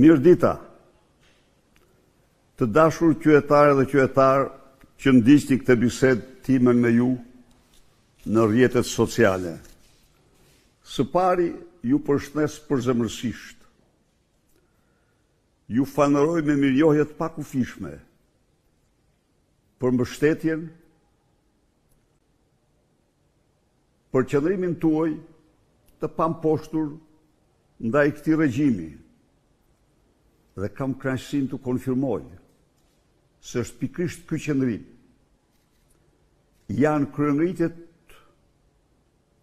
Mirdita, të dashur qytetarë dhe qytetarë që ndiqni këtë bisedë timen me ju në rrjetet sociale. Së pari, ju përshëndes përzemërsisht. Ju falenderoj me mirënjohje të pakufishme për mbështetjen, për qëndrimin tuaj të pamposhtur ndaj këtij regjimi. Dhe kam kënaqësinë të konfirmoj se është pikërisht ky qëndrim janë kryengritjet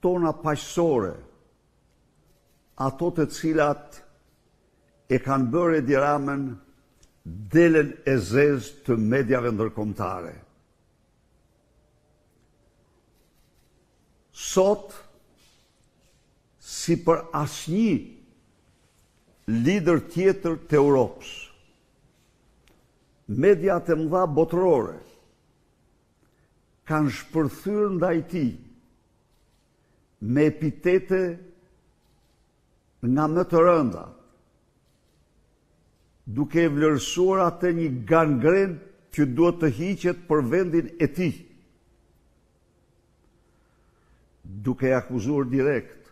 tona paqësore, ato të cilat e kanë bërë Edi Ramën delen e zezë të mediave ndërkombëtare. Sot, si për asnjë lider tjetër të Europës, mediat e mëdha botërore kanë shpërthyer ndaj tij me epitete nga më të rënda, duke e vlerësuar atë një gangren që duhet të hiqet për vendin e tij, duke e akuzuar direkt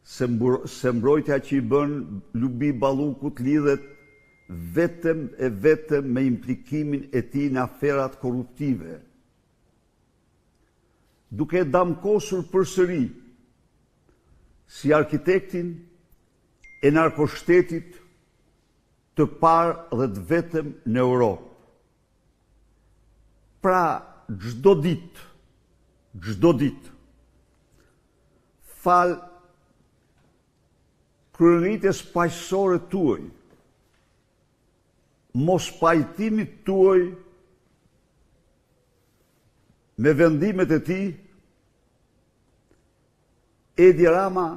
se mbrojtja që i bën Lubi Ballukut lidhet vetëm e vetëm me implikimin e tij në aferat korruptive, duke e damkosur përsëri si arkitektin e narkoshtetit të parë dhe të vetëm në Europë. Pra, çdo ditë, fal kryengritjes paqësore tuaj, mos pajtimit tuaj me vendimet e tij, Edi Rama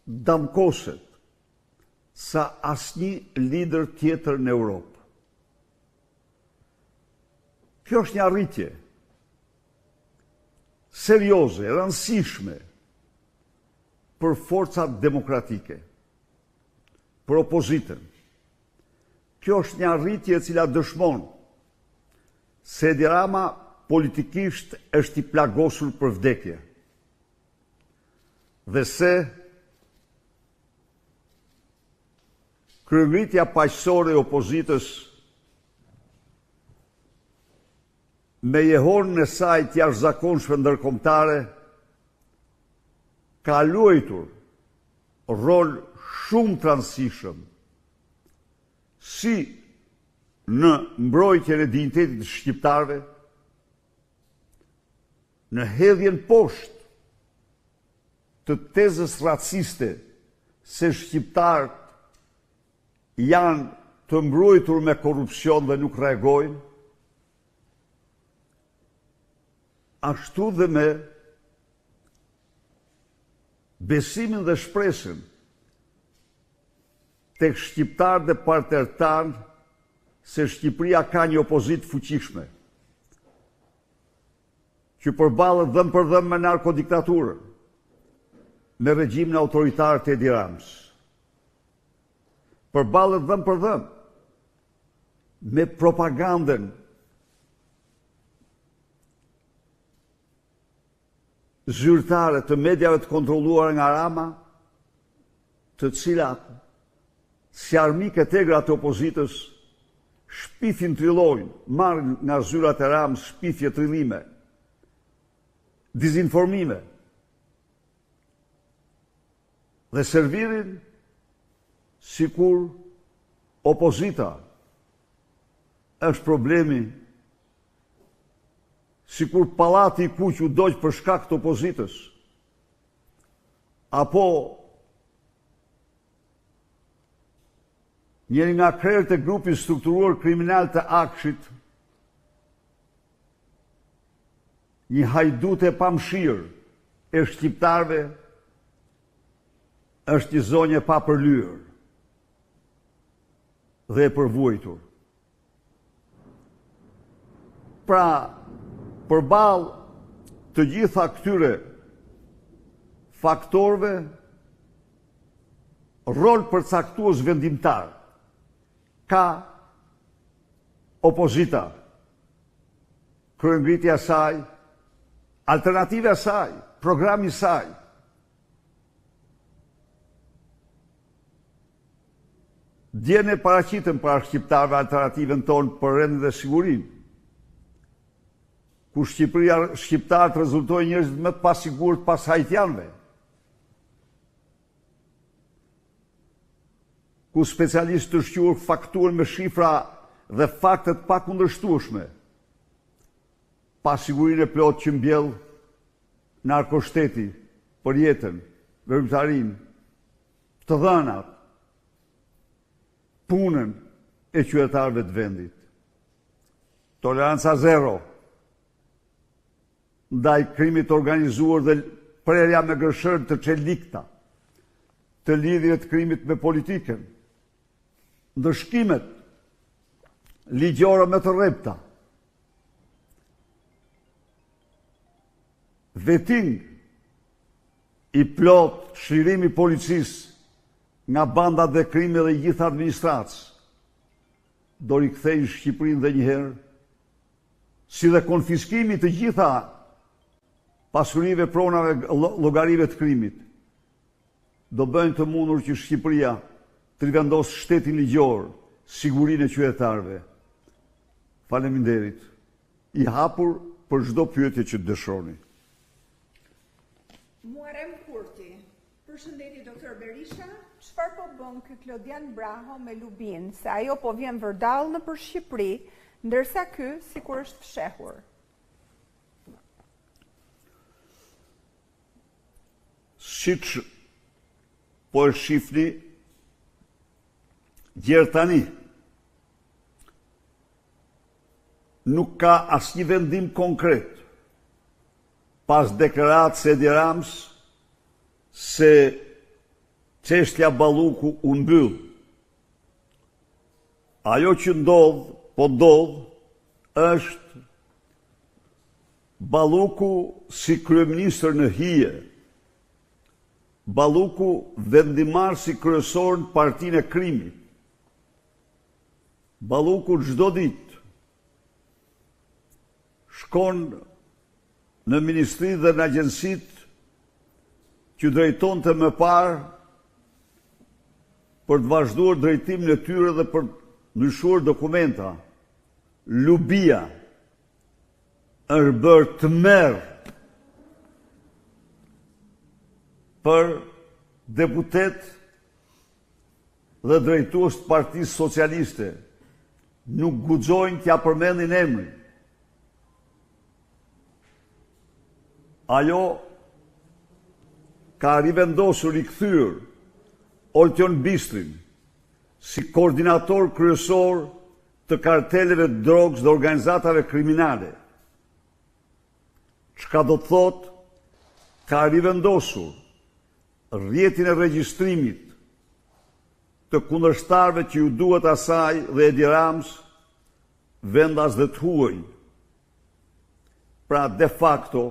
damkoset sa asnjë lider tjetër në Europë. Kjo është një arritje serioze, rëndësishme për forcat demokratike, për opozitën. Kjo është një arritje e cila dëshmon se Edi Rama politikisht është i plagosur për vdekje dhe se kryengritja paqësore e opozitës me jehonën e saj të jashtëzakonshme ndërkombëtare ka luajtur rol shumë të rëndësishëm si në mbrojtjen e dinjitetit të shqiptarëve, në hedhjen poshtë të tezës raciste se shqiptarët janë të mbrojtur me korrupsion dhe nuk reagojnë, ashtu dhe me besimin dhe shpresën tek shqiptarët dhe partnerët tanë se Shqipëria ka një opozitë fuqishme, që përballet dhëm për dhëm me narkodiktaturën, me regjimin autoritar të Edi Ramës. Përballet dhëm për dhëm me propagandën zyrtare të mediave të kontrolluara nga Rama, të cilat si armike të egra të opozitës shpifin trillojnë, marrin nga zyrat e Ramës shpifje trillime, dizinformime dhe servirin sikur opozita është problemi, sikur pallati i kuq u doq për shkak të opozitës, apo njëri nga krerët e grupit strukturuar kriminal të Akshit, një hajdut e pamshirë e shqiptarëve, është një zonjë e papërlyer dhe e përvojtur. Pra, përballë të gjitha këtyre faktorëve, rol përcaktues vendimtar. Ka opozita, kryengritja e saj, alternativa e saj, programi i saj. Dje ne paraqitëm para shqiptarëve alternativën tonë për rendin dhe sigurinë, ku Shqipëria shqiptarët rezultojnë njerëzit më të pasigurt pas haitianëve, ku specialistë të shquar fakturën me shifra dhe faktet pa kundërshtueshme, pasigurinë e plot që mbjell narkoshteti për jetën, vërmëtarinë, të dhënat, punën e qytetarëve të vendit. Toleranca zero ndaj krimit organizuar dhe prerja me gërshërë të çelikta, të lidhjeve të krimit me politikën, ndëshkimet ligjore me të rrepta, veting i plot shirimi policisë nga bandat dhe krimi dhe gjithë administratës, do rikthejnë Shqipërinë dhe njëherë, si dhe konfiskimi të gjitha pasurive, pronave, llogarive të krimit, do bëjnë të mundur që Shqipëria të rivendosë shtetin ligjor, sigurinë e qytetarëve. Faleminderit. I hapur për çdo pyetje që dëshironi. Muharrem Kurti. Përshëndetje doktor Berisha. Çfarë po bën ky Klodian Braho me Lubin, se ajo po vjen vërdall nëpër Shqipëri, ndërsa ky sikur është fshehur? Siç po e shifni gjerë tani, nuk ka asnjë vendim konkret pas deklaratës së Edi Ramës se çështja Balluku u mbyll. Ajo që ndodh është Balluku si kryeministër në hije, Balluku vendimar si kryesor në partinë e krimit, Balluku çdo ditë shkon në ministri dhe në agjensitë që drejtonte më parë për të vazhduar drejtimin e tyre dhe për ndryshuar dokumenta. Lubia është bërë të merr për deputet dhe drejtues të Partisë Socialiste. Nuk guxojnë t'ja përmendin emrin. Ajo ka rivendosur, rikthyer Oltjon Bistrin si koordinator kryesor të karteleve të drogës dhe organizatave kriminale. Çka do të thotë, ka rivendosur rrjetin e regjistrimit të kundërshtarëve që ju duhet asaj dhe Edi Ramës vendas dhe të huajnë. Pra, de facto,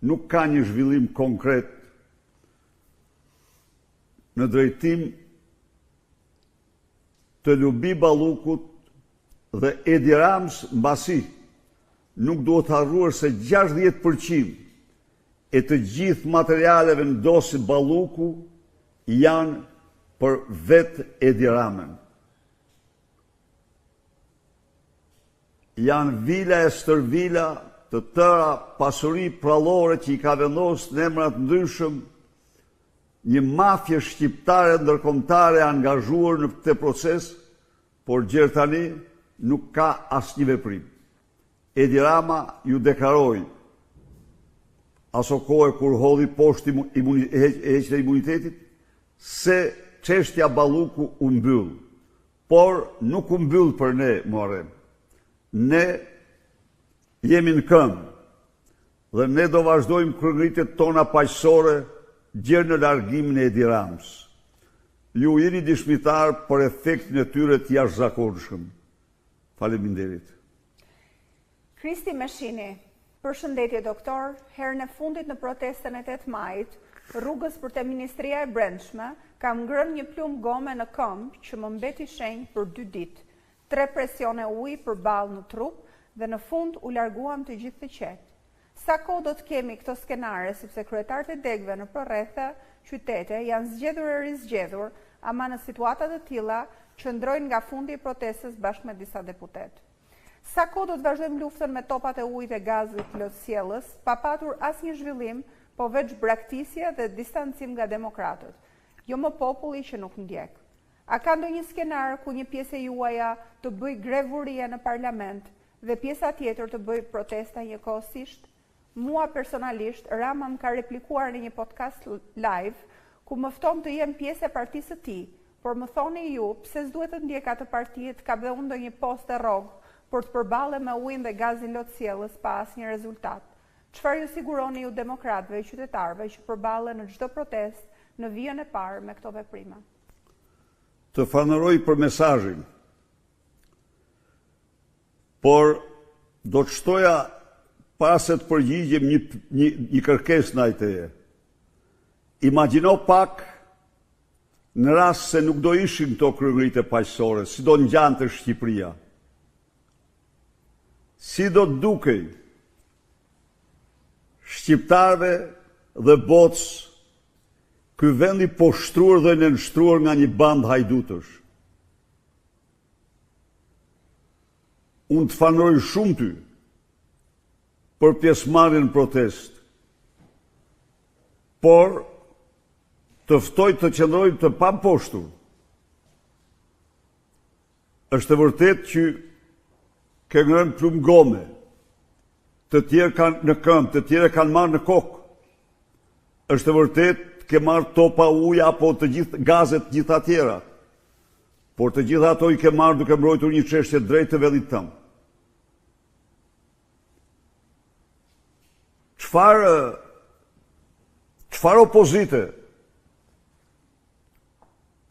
nuk ka një zhvillim konkret në drejtim të Lubi Ballukut dhe Edi Ramës, mbasi nuk duhet harruar se 60% e të gjithë materialeve në dosje Balluku janë për vetë Edi Ramën. Janë vila e stërvila të tëra pasuri prallore që i ka vendosur në emra të ndryshëm një mafje shqiptare ndërkombëtare angazhuar në këtë proces, por gjërë tani nuk ka asnjë veprim. Edi Rama ju deklaroi aso kohë kur hodhi poshtë heqjen e imunitetit se çështja Balluku u mbyll. Por nuk u mbyll për ne, Muharrem. Ne jemi në këmbë dhe ne do vazhdojmë kryengritjet tona paqësore gjerë në largimin e Edi Ramës. Ju jeni dëshmitar për efektin e tyre të jashtëzakonshëm. Faleminderit. Kristi Meshini, përshëndetje doktor, herën e fundit në protestën e 8 majit, Rrugës për te Ministria e Brendshme, kam ngrënë një plumë gome në këmbë që më mbeti shenjë për 2 ditë, 3 presione ujë për balë në trup dhe në fund u larguam të gjithë të qetë. Sa kohë do të kemi këto skenare, sepse kryetarët e degëve në përrethe qytete janë zgjedhur e rizgjedhur, ama në situatat të tilla qëndrojnë nga fundi i protestës bashkë me disa deputet. Sa kohë do të vazhdojmë luftën me topat e ujit e gazit lotësjellës, pa patur asnjë zhvillim, po veç braktisje dhe distancim nga demokratët, jo më populli që nuk ndjek. A ka ndonjë skenar ku një pjesë e juaja të bëj grevurie në parlament dhe pjesa tjetër të bëj protesta njëkohësisht? Mua personalisht, Rama më ka replikuar në një podcast live, ku më fton të jem pjesë e partisë së tij, por më thoni ju, pse s'duhet të ndjek atë parti të ka dhe unë ndonjë post e rrogë për të përballë me ujin dhe gazin lotësjellës pa asnjë rezultat. Çfarë ju siguroni ju demokratëve e qytetarëve që përballen në çdo protestë në vijën e parë me këto veprime? Të falenderoj për mesazhin. Por do të shtoja para se të përgjigjem një kërkesë ndaj teje. Imagjino pak në rast se nuk do ishin këto kryengritje paqësore, si do ngjante Shqipëria. Si do të dukej shqiptarëve dhe botës ky vend i poshtruar dhe nënshtruar nga një band hajdutësh. Unë të falenderoj shumë ty për pjesëmarrjen në protestë, por të ftoj të qëndrojmë të pamposhtur. Është e vërtetë që ke ngrënë plumë gome, të tjerë kanë në këmbë, të tjerë kanë marrë në kokë. Është e vërtetë ke marrë topa ujë apo të gjithë gazet të gjitha tjera, por të gjitha ato i ke marrë duke mbrojtur një çështje drejt të vendit tënd. Çfarë opozite?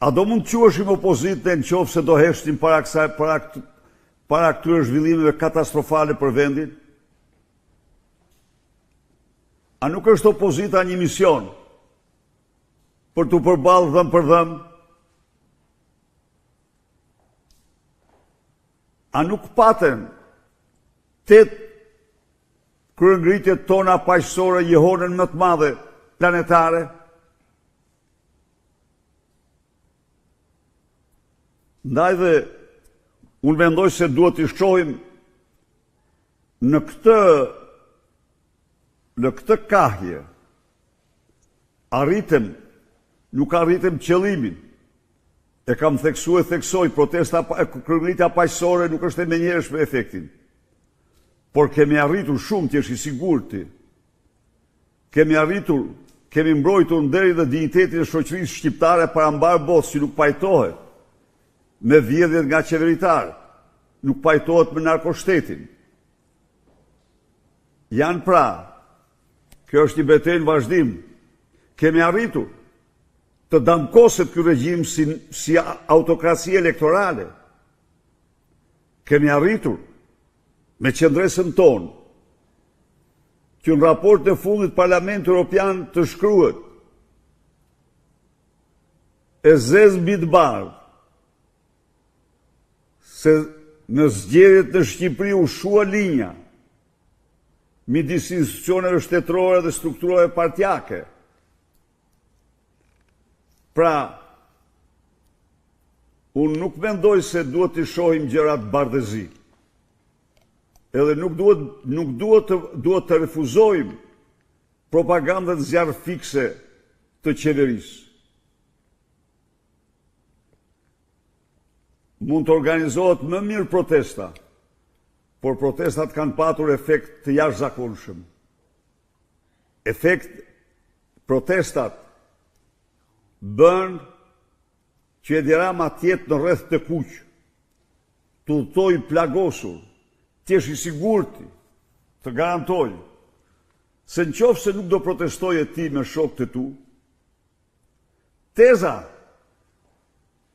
A do mund të quheshim opozite nëse do heshtim para këtyre zhvillimeve katastrofale për vendin? A nuk është opozita një mision për të përballë dhëm për dhëm? A nuk paten 8 kryengritjet tona paqësore jehonën më të madhe planetare? Ndaj dhe unë mendoj se duhet të shohim në këtë kahje. Nuk arritëm qëllimin. E kam theksoj, kryengritja paqësore nuk është e menjëhershme efektin. Por kemi arritur shumë, t'jesh i sigurt ti. Kemi mbrojtur nderi dhe dignitetin e shoqërisë shqiptare parambar botës që nuk pajtohet me vjedhjet nga qeveritarë, nuk pajtohet me narkoshtetin. Janë pra, kjo është një betejë në vazhdim. Kemi arritur të damkoset ky regjim si autokraci elektorale. Kemi arritur me qendresën tonë që në raport e fundit Parlamentit Evropian të shkruhet e zez mbi të bardhë se në zgjedhjet në Shqipëri u shua linja midis institucioneve shtetërore dhe strukturave partijake. Pra, unë nuk mendoj se duhet të shohim gjërat bardhëzi. Edhe nuk duhet të refuzojmë propagandën zjarr fikse të qeverisë. Mund të organizohet më mirë protesta, por protestat kanë patur efekt të jashtëzakonshëm. Protestat bën që Edi Rama të jetë në rreth të kuq, të udhtoj plagosur, t'jesh i sigurti, të garantoj se nëse nuk do protestoje ti me shokët e tu, teza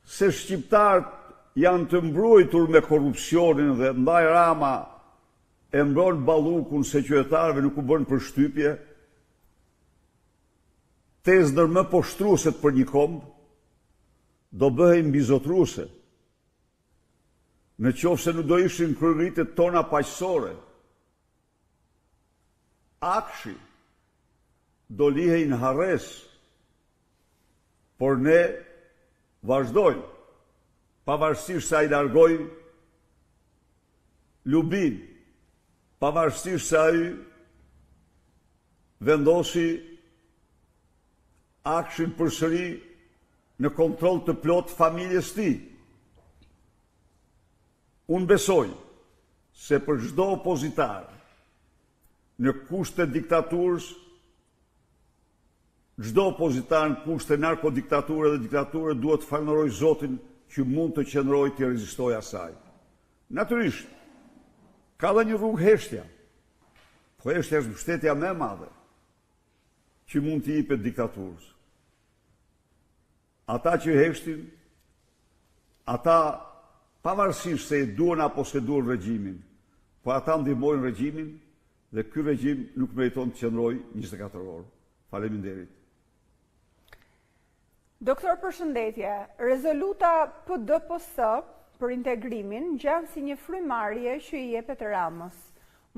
se shqiptarët janë të mbrojtur me korrupsionin dhe ndaj Rama e mbron ballukun se qytetarëve nuk u bën përshtypje, tezë ndër më poshtrueset për një kombë, do bëhej mbizotruese. Në qoftë se nuk do ishin kryerritet tona paqësore, akshi do lihej në harres, por ne vazhdojmë, pavarësisht se ai largoi Lubin, pavarësisht se ai vendosi akshin përsëri në kontroll të plot familjes tij. Unë besoj se për çdo opozitar në kushte diktaturës, çdo opozitar në kushte narkodiktature dhe diktature duhet të falënderojë Zotin që mund të qëndrojë të rezistojë asaj. Natyrisht, ka dhe një rrugë heshtja, po heshtja është mbështetja më e madhe që mund të jepet diktaturës. Ata që heshtin, ata pavarësisht se e duan apo se duan regjimin, po ata ndihmojnë regjimin dhe ky regjim nuk meriton të qëndrojë 24 orë. Faleminderit. Doktor, përshëndetje. Rezoluta PDPS për integrimin ngjan si një frymarrje që i jepet Ramës.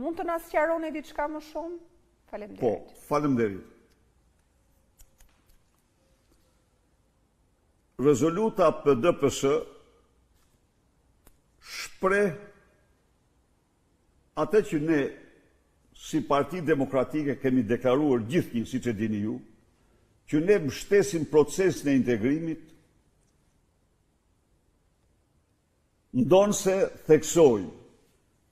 Mund të na sqaroni diçka më shumë? Faleminderit. Po, faleminderit. Rezoluta PDPS shpreh atë që ne si Parti Demokratike kemi deklaruar gjithnjë, siç e dini ju, që ne mbështesim procesin e integrimit, ndonse theksoj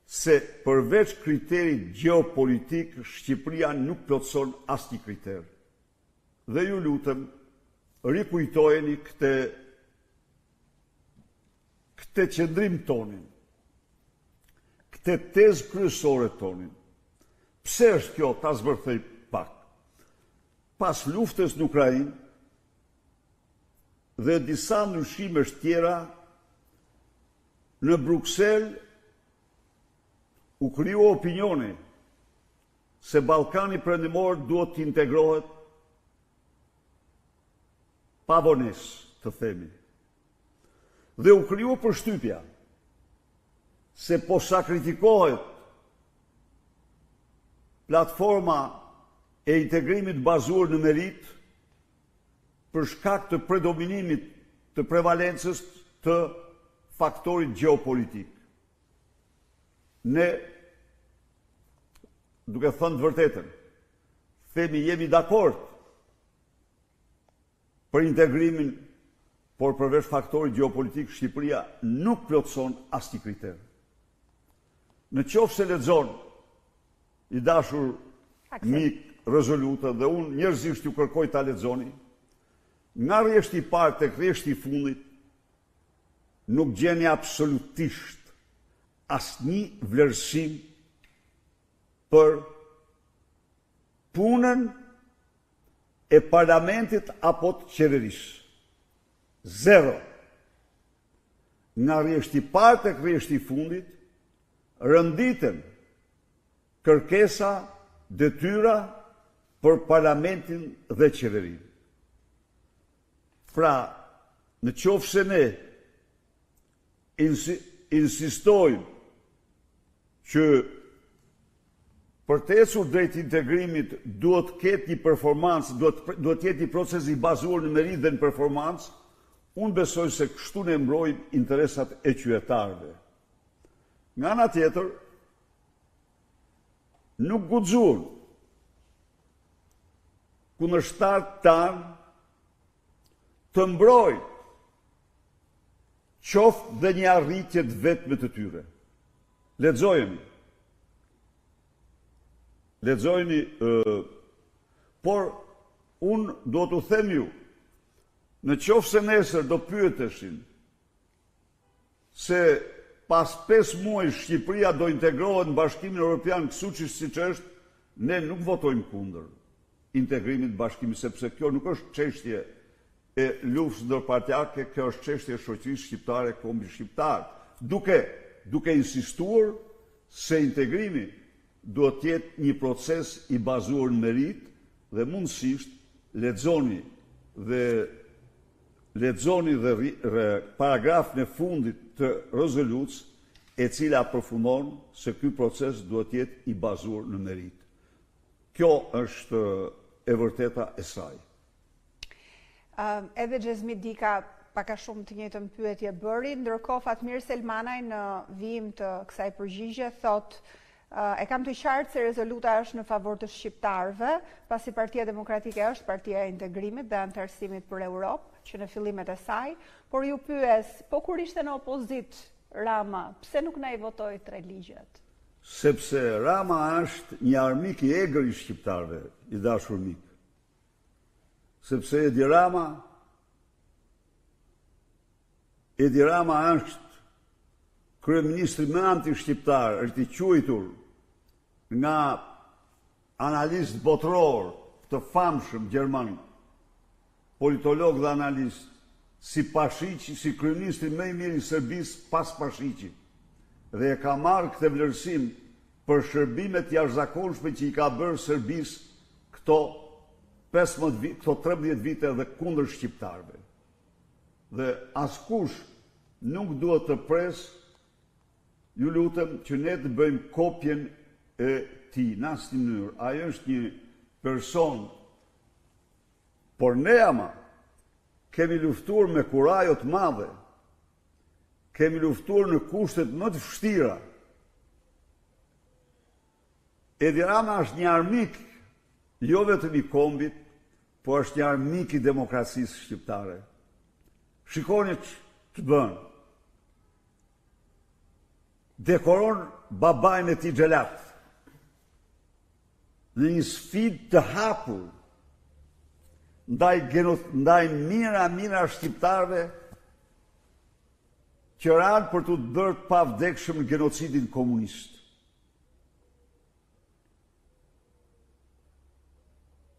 se përveç kriterit gjeopolitik, Shqipëria nuk plotëson asnjë kriter. Dhe ju lutem, rikujtojeni këtë qëndrim tonin, këtë tezë kryesore tonin. Pse është kjo, ta zbërthej pak. Pas luftës në Ukrainë dhe disa ndryshimesh tjera, në Bruksel u krijua opinioni se Ballkani Perëndimor duhet të integrohet pa vonesë, të themi. Dhe u krijua përshtypja se po sakrifikohet platforma e integrimit bazuar në merit për shkak të predominimit të prevalencës të faktorit gjeopolitik. Ne, duke thënë të vërtetën, themi jemi dakord për integrimin, por përveç faktorit gjeopolitik, Shqipëria nuk plotëson asnjë kriter. Në qoftë se lexon i dashur mik rezoluta dhe unë njerëzisht ju kërkoj ta lexoni, nga rreshti i parë tek rreshti i fundit nuk gjeni absolutisht asnjë vlerësim për punën e parlamentit apo të qeverisë. Zero. Nga rreshti i parë tek rreshti i fundit rënditen kërkesa, detyra për parlamentin dhe qeverinë. Pra, në qoftë se ne insistojmë që për të ecur drejt integrimit duhet të ketë një performancë, duhet të jetë një proces i bazuar në merit dhe në performancë, unë besoj se kështu ne mbrojmë interesat e qytetarëve. Nga ana tjetër, nuk guxuan kundërshtarët tanë të mbrojnë qoftë dhe një arritje të vetme të tyre. Lexojeni, por unë do t'u them ju, në qoftë se nesër do pyeteshin se pas 5 muaj Shqipëria do integrohet në Bashkimin Evropian kështu siç është, ne nuk votojmë kundër integrimit në Bashkimin, sepse kjo nuk është çështje e luftës ndërpartjake, kjo është çështje e shoqërisë shqiptare, kombi shqiptar, duke insistuar se integrimi duhet të jetë një proces i bazuar në merit dhe mundësisht lexoni dhe paragrafin e fundit të rezolucës, e cila përfundon se ky proces duhet jetë i bazuar në meritë. Kjo është e vërteta e saj. Edhe Xhezmi Dika paka shumë të njëjtën pyetje bëri, ndërkohë Fatmir Selmanaj në vijim të kësaj përgjigje thot e kam të qartë se rezoluta është në favor të shqiptarëve, pasi Partia Demokratike është partia e integrimit dhe antarësimit për Europë, që në fillimet e saj, por ju pyes, po kur ishte në opozit Rama, pse nuk na i votoi 3 ligjet? Sepse Rama është një armik i egër i shqiptarëve, i dashur mik. Sepse Edi Rama është kryeministri më anti-shqiptar, është i quajtur nga analist botror të famshëm gjerman, politolog dhe analist, si Pashiqi, si kryeministri më i mirë i Serbisë pas Pashiqit. Dhe e ka marrë këtë vlerësim për shërbimet jashtëzakonshme që i ka bërë Serbisë këto 13 vite dhe kundër shqiptarëve. Dhe askush nuk duhet të presë, ju lutem, që ne të bëjmë kopjen e tij në asnjë mënyrë. Ai është një person, por ne ama kemi luftuar me kurajo të madhe, kemi luftuar në kushtet më të vështira. Edi Rama është një armik, jo vetëm i kombit, po është një armik i demokracisë shqiptare. Shikoni që bën. Dekoron babajnë e tij Xhelat në një sfidë të hapur ndaj mira shqiptarëve që ranë për të bërë pavdekshëm genocidin komunist.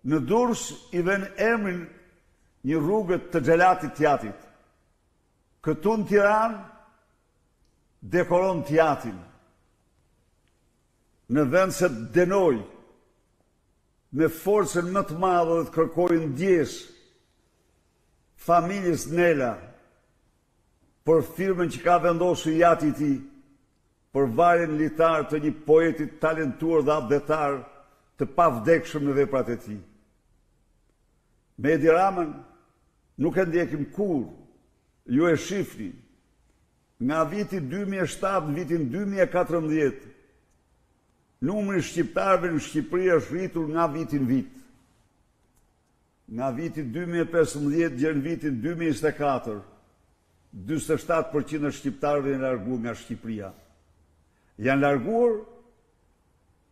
Në Durrës i vën emrin një rrugët të Xhelatit Tjatit. Këtu në Tiranë dekoron Tjatin. Në vend se të denoj me forcën më të madhe dhe të kërkojë ndjes familjes Nela për firmën që ka vendosur Jati i tij, për varjen litar të një poetit talentuar dhe abdetar të pavdekshëm në veprat e tij. Me Edi Ramën nuk e ndjekim kur, ju e shifni, nga viti 2007 në vitin 2014, numri shqiptarëve në Shqipëri është rritur nga vitin vit. Nga vitin 2015 deri në vitin 2024, 47% e shqiptarëve janë larguar nga Shqipëria. Janë larguar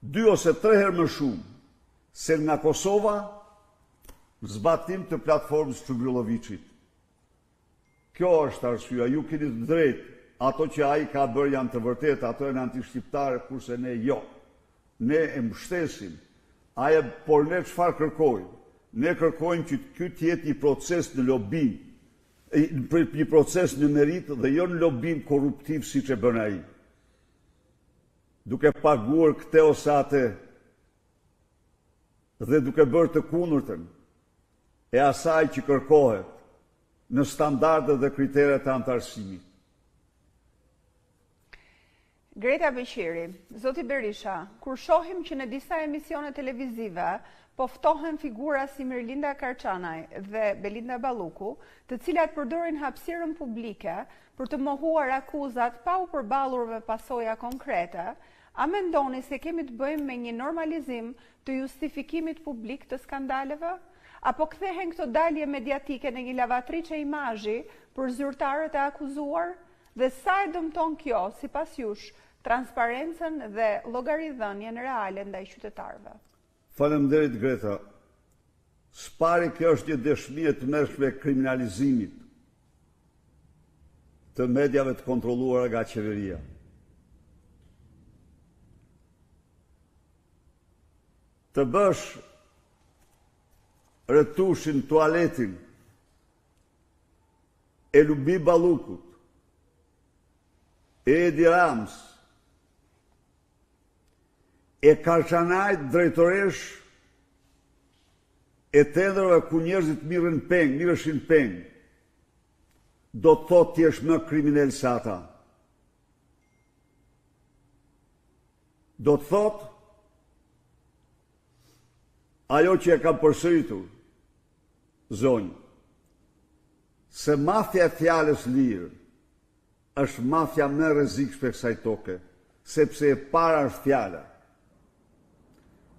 2 ose 3 herë më shumë se nga Kosova në zbatim të platformës Çubrulloviçit. Kjo është arsyeja, ju keni të drejtë, ato që ai ka bërë janë të vërtetë, ato janë antishqiptare, kurse ne jo. Ne e mbështesim, por ne çfarë kërkojmë? Ne kërkojmë që ky të jetë një proces në lobim, një proces në meritë dhe jo në lobim korruptiv siç e bën ai. Duke paguar këte ose atë dhe duke bërë të kundërtën e asaj që kërkohet në standardet dhe kriteret e antarësimit. Greta Beqiri, zoti Berisha, kur shohim që në disa emisione televizive poftohen figura si Mirlinda Karçanaj dhe Belinda Balluku, të cilat përdorin hapësirën publike për të mohuar akuzat pa u përballur me pasoja konkrete, a mendoni se kemi të bëjmë me një normalizim të justifikimit publik të skandaleve? Apo kthehen këto dalje mediatike në një lavatriçe imazhi për zyrtarët e akuzuar? Dhe sa e dëmton kjo, sipas jush, transparencën dhe llogaridhënien reale ndaj qytetarëve? Faleminderit Greta. Spari kjo është një dëshmi e tmerrshme e kriminalizimit të mediave të kontrolluara nga qeveria. Të bësh retushin tualetin e Lubi Ballukut, e Edi Ramës, e Karçanajt drejtoresh e tendrove ku njerëzit mirëshin peng, do të thotë ti jesh më kriminal se ata. Do të thotë ajo që e kam përsëritur, zonjë, se mafja e fjalës lirë është mafja më e rrezikshme kësaj toke, sepse e para është fjala.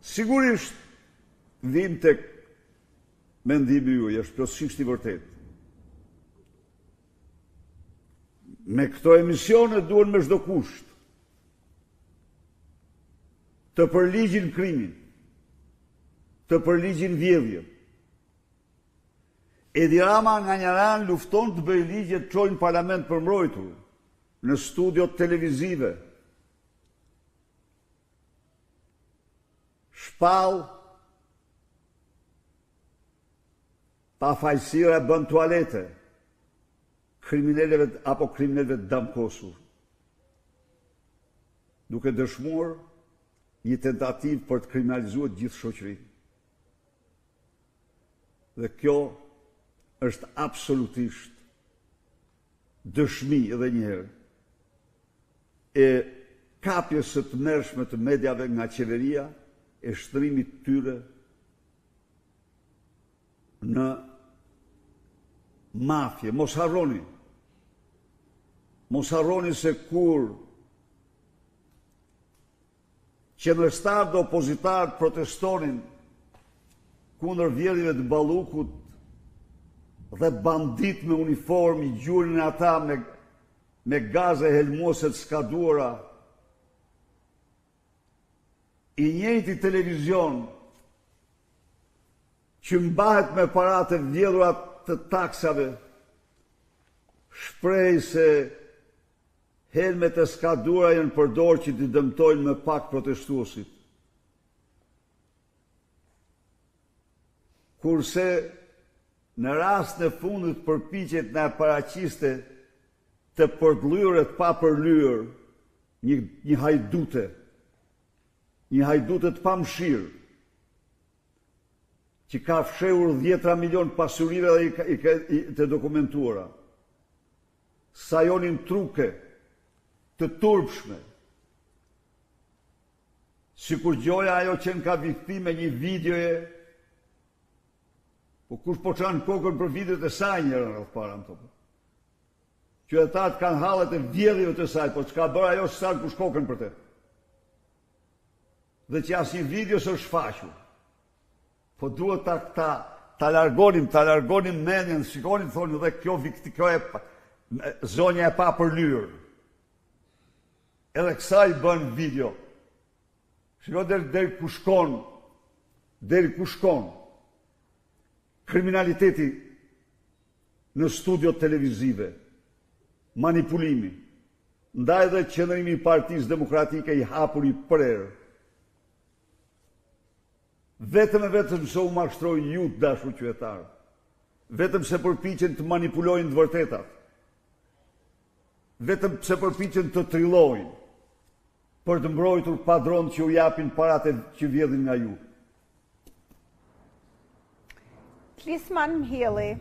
Sigurisht vim tek mendimi juaj, është plotësisht i vërtetë. Me këto emisione duhen me çdo kusht të përligjin krimin, të përligjin vjedhjen. Edi Rama nga një anë lufton të bëjë ligje të çojnë parlament për mbrojtur në studiot televizive. Shpall pa fajësira bën tualete kriminalëve apo kriminalëve të damkosur, duke dëshmuar një tentativë për të kriminalizuar gjithë shoqërinë. Dhe kjo është absolutisht dëshmi edhe njëherë e kapjes së të mërshme të mediave nga qeveria e shtrimit tyre në mafje. Mos harroni se kur qendrështarë dhe opozitarët protestonin kundër vjedhjeve të Ballukut dhe bandit me uniformë i gjurin ata me gaze helmuese të skaduara, i njëjti televizion që mbahet me paratë vjedhura të taksave shpreh se helmet e skaduara janë përdorur që t'i dëmtojnë më pak protestuesit. Kurse në rast në fundit përpiqet na paraqiste të përdhlyer të pa përlyer një hajdute të pamshirë që ka fshehur 10 milion pasurive dhe të dokumentuara. Sajonin truke të turpshme. Sikur gjoja ajo që në ka viktim me një videoje, po kush po çan kokën për videot e saj njërën rreth para më topë. Qytetarët kanë hallet e vjedhjeve të saj, po çka bërë ajo s'ka kush kokën për te. Dhe që asnjë video s'është shfaqur. Po duhet ta largonim mendjen, shikonin thonë dhe kjo zonja e pa përlyer. Edhe kësaj bën video. Shiko deri ku shkon kriminaliteti në studiot televizive, manipulimi, ndaj dhe qëndrimi i Partisë Demokratike i hapur i prerë. Vetëm se u mashtrojnë ju të dashur qytetarë, vetëm se përpiqen të manipulojnë të vërtetat, vetëm se përpiqen të trillojnë për të mbrojtur padron që u japin paratë që vjedhin nga ju. Klisman Mhielli.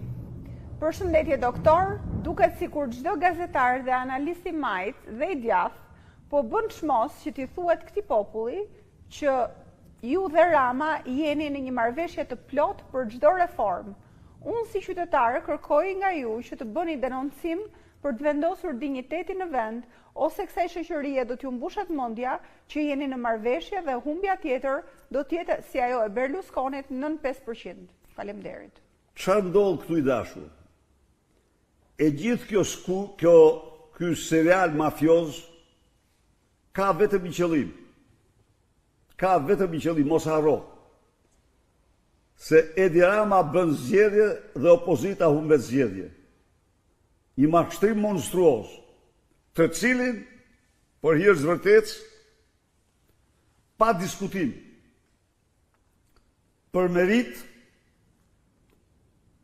Përshëndetje doktor, duket sikur çdo gazetar dhe analist i majt dhe i djath po bën çmos që t'i thuhet këtij populli që ju dhe Rama jeni në një marrëveshje të plot për çdo reformë. Unë si qytetare kërkoj nga ju që të bëni denoncim për të vendosur dinjitetin në vend, ose kësaj shoqërie do t'ju mbushat mendja që jeni në marrëveshje dhe humbja tjetër do t'jetë si ajo e Berlusconit 95%. Faleminderit. Çfarë ndodh këtu i dashur? E gjithë ky serial mafioz ka vetëm një qëllim. Mos harro. Se Edi Rama bën zgjedhje dhe opozita humbet zgjedhje. Një mashtrim monstruoz, të cilin, për hir të vërtetës, pa diskutim, për merit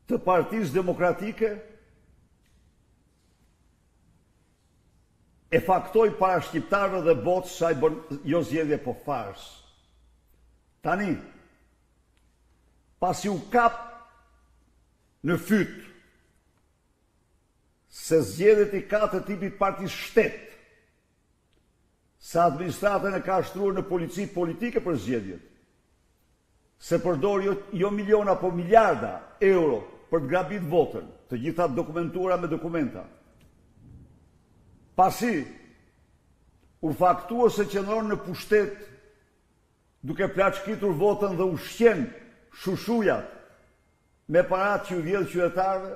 të Partisë Demokratike, e faktoi para shqiptarëve dhe botës sa i bën jo zgjedhje po fars. Tani, pasi u kap në fyt se zgjedhjet i ka të tipit partisë shtet, se administratën e ka shtruar në polici politike për zgjedhjet, se përdor jo miliona, po miliarda euro për të grabit votën, të gjitha dokumentuara me dokumenta. Pasi u faktua se qëndron në pushtet duke plaçkitur votën dhe ushqen shushujat me parat që u vjedh qytetarëve,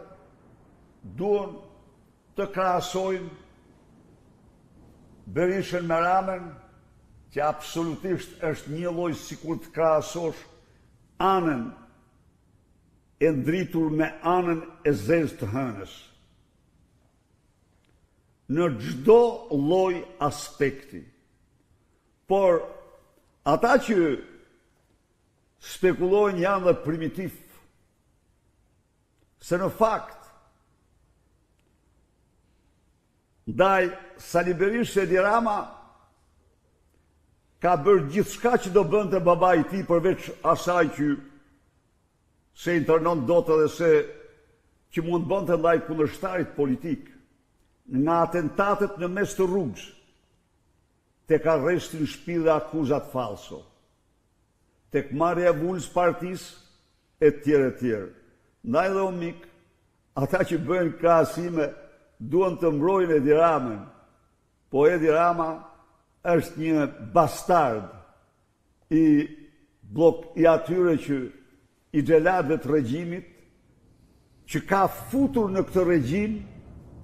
duan të krahasojnë Berishën me Ramën, që absolutisht është një lloj sikur të krahasosh anën e ndritur me anën e zezë të hënës. Në çdo lloj aspekti. Por ata që spekulojnë janë dhe primitiv, se në fakt ndaj Sali Berisha Edi Rama ka bërë gjithçka që do bënte babai i tij përveç asaj që se internon dot edhe se që mund bënte ndaj kundërshtarit politik, nga atentatet në mes të rrugës, tek arresti në shtëpi dhe akuzat falso, tek marrja e vulës partisë e tjerë e tjerë. Ndaj dhe o mik, ata që bëjnë krahasime duan të mbrojnë Edi Ramën, po Edi Rama është një bastard i atyre që i xhelatëve të regjimit, që ka futur në këtë regjim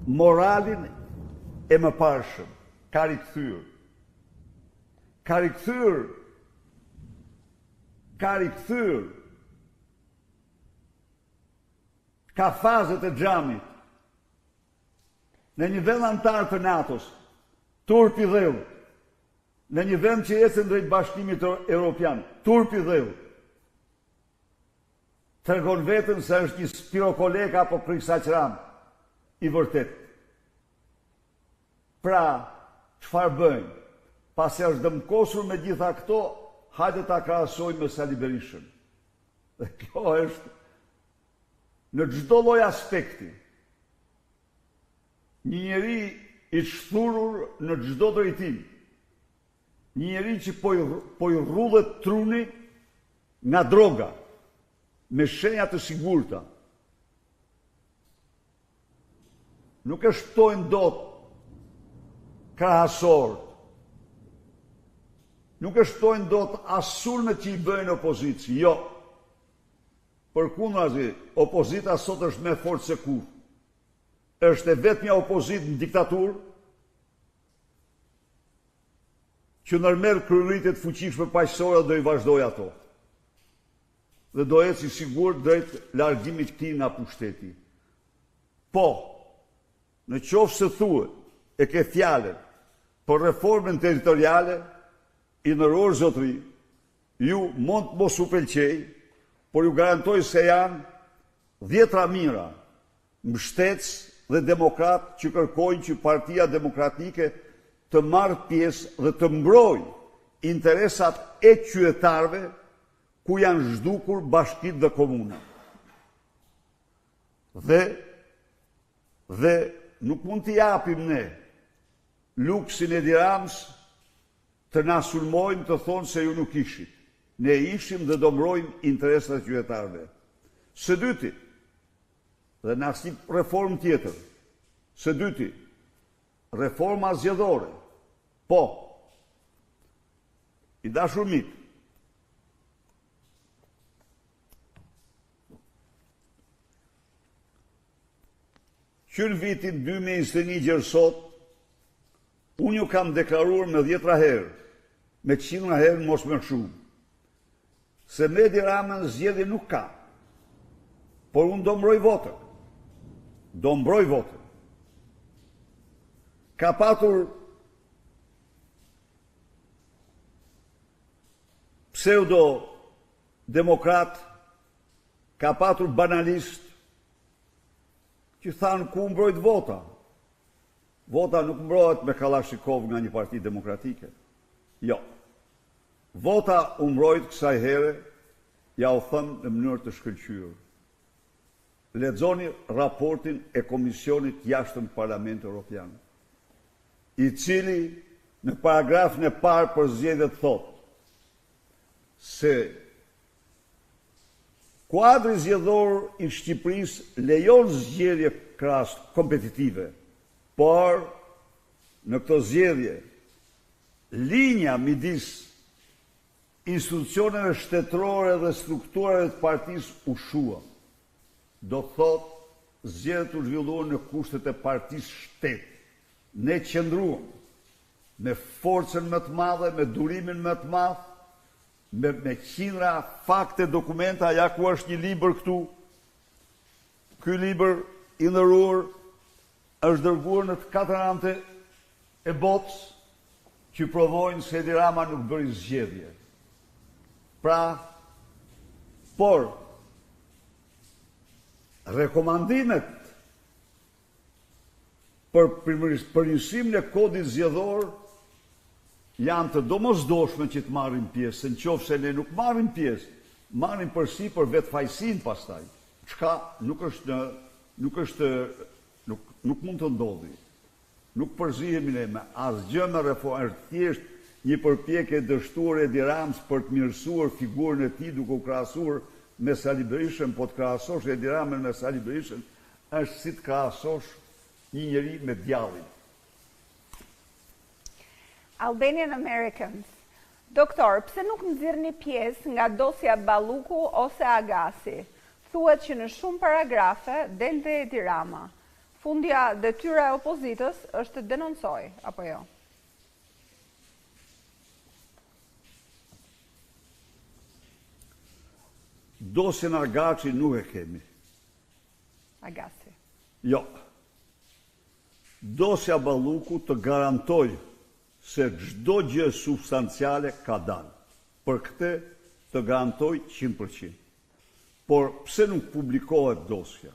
moralin e mëparshëm, ka rikthyer. Ka fazët e xhamit. Në një vend antar të NATO-s, turp i dheu. Në një vend që ecën drejt Bashkimit Evropian, turp i dheu. Tregon veten se është një spirokolek apo kriksaqram i vërtet. Pra, çfarë bëjnë? Pasi është dëmkosur me gjitha këto, hajde ta krahasojmë me Sali Berishën. Dhe kjo është në çdo lloj aspekti. Një njeri i shthurur në çdo drejtim. Një njeri që po i rrudhet truni nga droga, me shenja të sigurta. Nuk e shtojnë dot krahasorët. Nuk e shtojnë dot as sulmet që i bëjnë opozicë. Jo. Përkundrazi, opozita sot është me forcë se kur. Është e vetmja opozitë në diktaturë që nërmerr kryerritjet fuqishme paqësore do i vazhdoj ato. Dhe do eci sigurt drejt largimit këtij nga pushteti. Po, në qoftë se thuhet e ke fjalën për reformën territoriale, i nëror zotëri, ju mund të mos u pëlqej, por ju garantoj se janë 10 mira mbështetës dhe demokrat që kërkojnë që Partia Demokratike të marrë pjesë dhe të mbrojë interesat e qytetarëve ku janë zhdukur bashkitë dhe komunat. Dhe nuk mund t'i japim ne luksin e Edi Ramës të na sulmojnë të thonë se ju nuk ishit. Ne ishim dhe do mbrojmë interesat e qytetarëve. Së dyti, dhe na si reformë tjetër. Së dyti, reforma zgjedhore. Po, i dashur mik, që në vitin 2021 gjersot, unë ju kam deklaruar me 10 herë, me 100 herë mos më shumë, se me Edi Ramën zgjedhje nuk ka, por unë do mbroj votën. Do mbroj votën. Ka patur pseudo-demokrat, ka patur banalist, që thanë ku mbrojt vota. Vota nuk mbrojt me Kalashnikov nga një parti demokratike. Jo. Vota u mbrojt kësaj here ja u thëmë në mënyrë të shkëlqyer. Lexoni raportin e Komisionit Jashtëm Parlamentit Evropian, i cili në paragrafin e parë për zgjedhjet thotë se kuadri zgjedhor i Shqipërisë lejon zgjedhje krahas kompetitive, por në këto zgjedhje linja midis institucioneve shtetërore dhe strukturave të partisë u shua. Do thotë zgjedhjet u zhvilluan në kushtet e partisë shtet. Ne qëndruam me forcën më të madhe, me durimin më të madh, me qindra fakte, dokumenta, ja ku është një libër këtu. Ky libër i ndëruar është dërguar në të katër anët e botës që provojnë se Edi Rama nuk bëri zgjedhje. Pra, por rekomandimet për përmirësimin e kodit zgjedhor janë të domosdoshme që të marrin pjesë, nëse ne nuk marrim pjesë, marrim përsi për vetfajsin pastaj. Çka nuk mund të ndodhi. Nuk përzihemi ne me asgjë me reformë, është thjesht një përpjekje dështuar e Edi Ramës për të mirësuar figurën e tij duke u krahasuar me Sali Berishën, po të krahasosh Edi Ramën me Sali Berishën, është si të krahasosh një njeri me djallin. Albanian Americans. Doktor, pse nuk nxirrni pjesë nga dosja Balluku ose Agasi? Thuhet që në shumë paragrafe del dhe Edi Rama. Fundja detyra e opozitës është të denoncoj, apo jo? Dosjen Agasi nuk e kemi. Agasi. Jo. Dosja Balluku të garantoj se çdo gjë substanciale ka dalë. Për këtë të garantoj 100%. Por pse nuk publikohet dosja?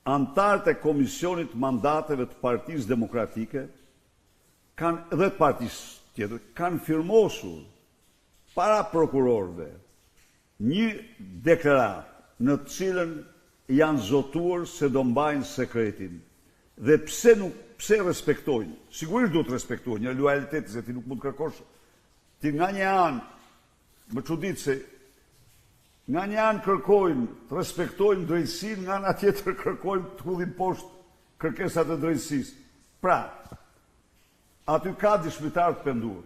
Antarët e Komisionit Mandateve të Partisë Demokratike dhe të partisë tjetër kanë firmosur para prokurorëve një deklaratë në të cilën janë zotuar se do mbajnë sekretin. Dhe pse respektojnë? Sigurisht do të respektojnë, një lojalitet se ti nuk mund të kërkosh. Ti nga një anë, më çudit se nga një anë kërkojnë të respektojnë drejtësinë, nga ana tjetër kërkojnë të hullim poshtë kërkesat e drejtësisë. Pra, aty ka dëshmitar të penduar.